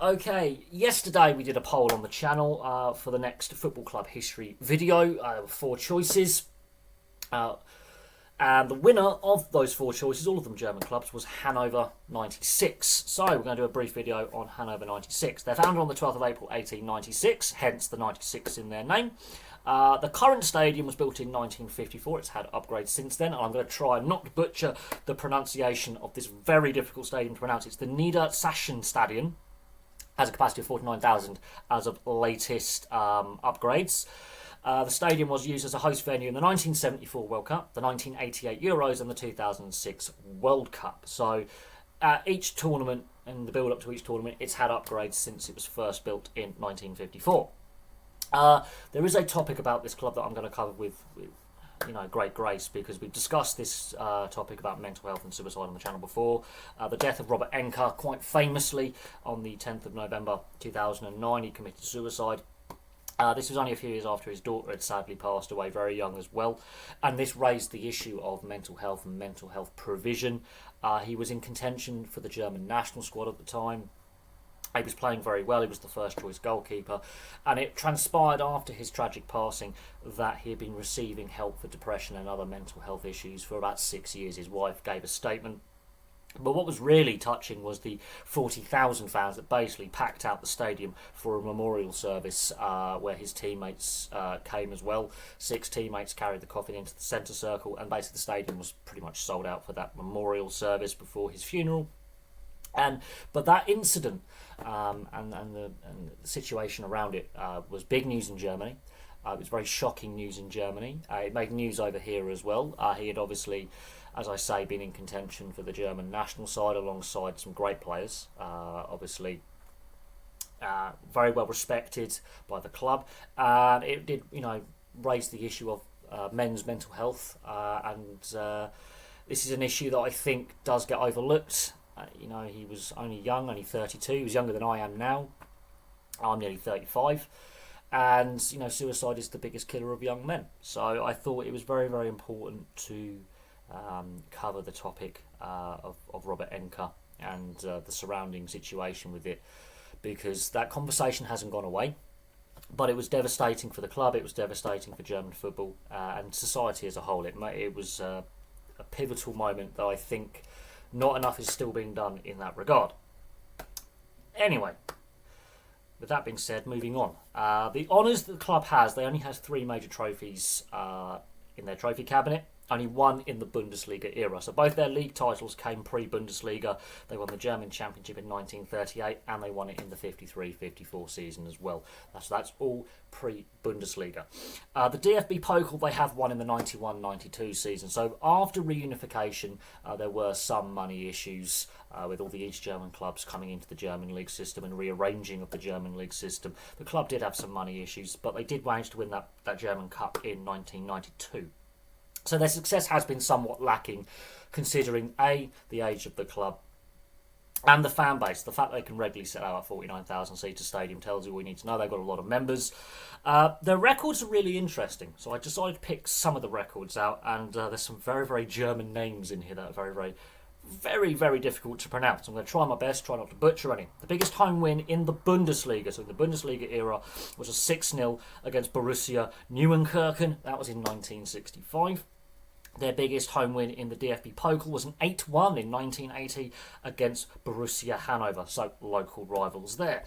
Okay, yesterday we did a poll on the channel for the next football club history video. There were four choices. Uh, and the winner of those four choices, all of them German clubs, was Hannover 96. So we're going to do a brief video on Hannover 96. They're founded on the 12th of April 1896, hence the 96 in their name. The current stadium was built in 1954. It's had upgrades since then. And I'm going to try not to butcher the pronunciation of this very difficult stadium to pronounce. It's the Niedersachsenstadion. Has a capacity of 49,000 as of latest upgrades. The stadium was used as a host venue in the 1974 World Cup, the 1988 Euros and the 2006 World Cup. So each tournament and the build-up to each tournament, it's had upgrades since it was first built in 1954. There is a topic about this club that I'm going to cover with great grace, because we've discussed this topic about mental health and suicide on the channel before. The death of Robert Enke, quite famously, on the 10th of November 2009, he committed suicide. This was only a few years after his daughter had sadly passed away very young as well, and this raised the issue of mental health and mental health provision. He was in contention for the German national squad at the time. He was playing very well. He was the first choice goalkeeper, and it transpired after his tragic passing that he had been receiving help for depression and other mental health issues for about 6 years. His wife gave a statement. But what was really touching was the 40,000 fans that basically packed out the stadium for a memorial service where his teammates came as well. 6 teammates carried the coffin into the centre circle, and basically the stadium was pretty much sold out for that memorial service before his funeral. But that incident and the situation around it was big news in Germany. It was very shocking news in Germany. It made news over here as well. He had obviously, as I say, been in contention for the German national side alongside some great players. Obviously, very well respected by the club. And it did, raise the issue of men's mental health. And this is an issue that I think does get overlooked. He was only young, only 32. He was younger than I am now. I'm nearly 35. And, suicide is the biggest killer of young men. So I thought it was very, very important to cover the topic of Robert Enke and the surrounding situation with it, because that conversation hasn't gone away. But it was devastating for the club. It was devastating for German football and society as a whole. It was a pivotal moment that I think not enough is still being done in that regard. Anyway, with that being said, moving on. The honours that the club has, they only has 3 major trophies in their trophy cabinet. Only one in the Bundesliga era. So both their league titles came pre-Bundesliga. They won the German Championship in 1938 and they won it in the 53-54 season as well. That's all pre-Bundesliga. The DFB-Pokal they have won in the 91-92 season. So after reunification, there were some money issues with all the East German clubs coming into the German league system and rearranging of the German league system. The club did have some money issues, but they did manage to win that German Cup in 1992. So their success has been somewhat lacking, considering A, the age of the club, and the fan base. The fact they can regularly sell out a 49,000-seater stadium tells you all you need to know. They've got a lot of members. Their records are really interesting, so I decided to pick some of the records out, and there's some very, very German names in here that are very, very, very, very difficult to pronounce. I'm going to try my best, try not to butcher any. The biggest home win in the Bundesliga, so in the Bundesliga era, was a 6-0 against Borussia Neuenkirchen. That was in 1965. Their biggest home win in the DFB-Pokal was an 8-1 in 1980 against Borussia Hannover, so local rivals there.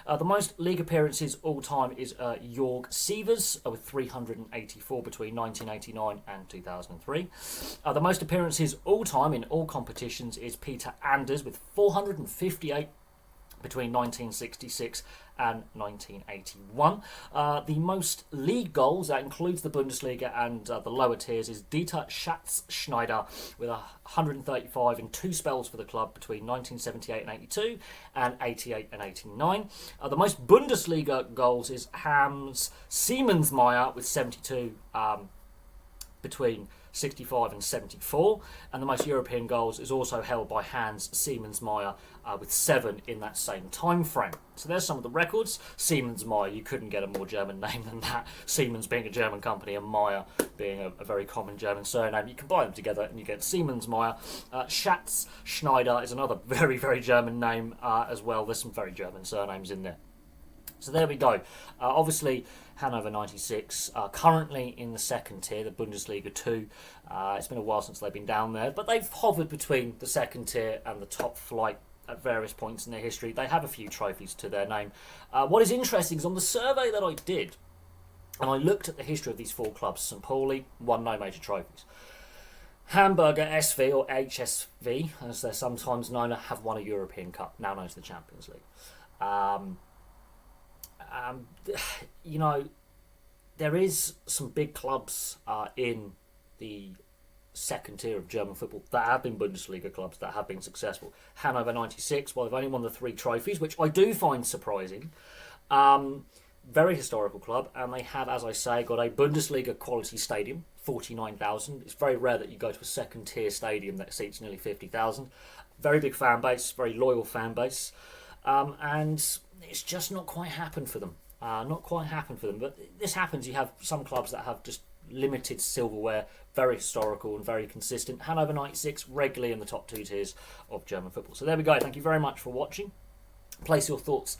The most league appearances all time is Jörg Sievers with 384 between 1989 and 2003. The most appearances all time in all competitions is Peter Anders with 458 between 1966 and 1981. The most league goals, that includes the Bundesliga and the lower tiers, is Dieter Schatzschneider with 135 in 2 spells for the club between 1978 and 82 and 88 and 89. The most Bundesliga goals is Hans Siemensmeier with 72 between 65 and 74. And the most European goals is also held by Hans Siemensmeyer with 7 in that same time frame. So there's some of the records. Siemensmeyer, you couldn't get a more German name than that. Siemens being a German company and Meyer being a very common German surname. You combine them together and you get Siemensmeyer. Schatz Schneider is another very, very German name as well. There's some very German surnames in there. So there we go. Obviously, Hannover 96, currently in the second tier, the Bundesliga 2. It's been a while since they've been down there, but they've hovered between the second tier and the top flight at various points in their history. They have a few trophies to their name. What is interesting is on the survey that I did, and I looked at the history of these 4 clubs, St. Pauli won no major trophies. Hamburger SV, or HSV, as they're sometimes known, have won a European Cup, now known as the Champions League. You know, there is some big clubs in the second tier of German football that have been Bundesliga clubs that have been successful. Hannover 96, well, they've only won the 3 trophies, which I do find surprising. Very historical club, and they have, as I say, got a Bundesliga quality stadium, 49,000. It's very rare that you go to a second tier stadium that seats nearly 50,000. Very big fan base, very loyal fan base. And it's just not quite happened for them. But this happens. You have some clubs that have just limited silverware, very historical and very consistent. Hannover 96 regularly in the top 2 tiers of German football. So there we go. Thank you very much for watching. Place your thoughts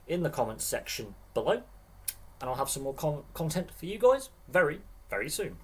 in the comments section below, and I'll have some more content for you guys very, very soon.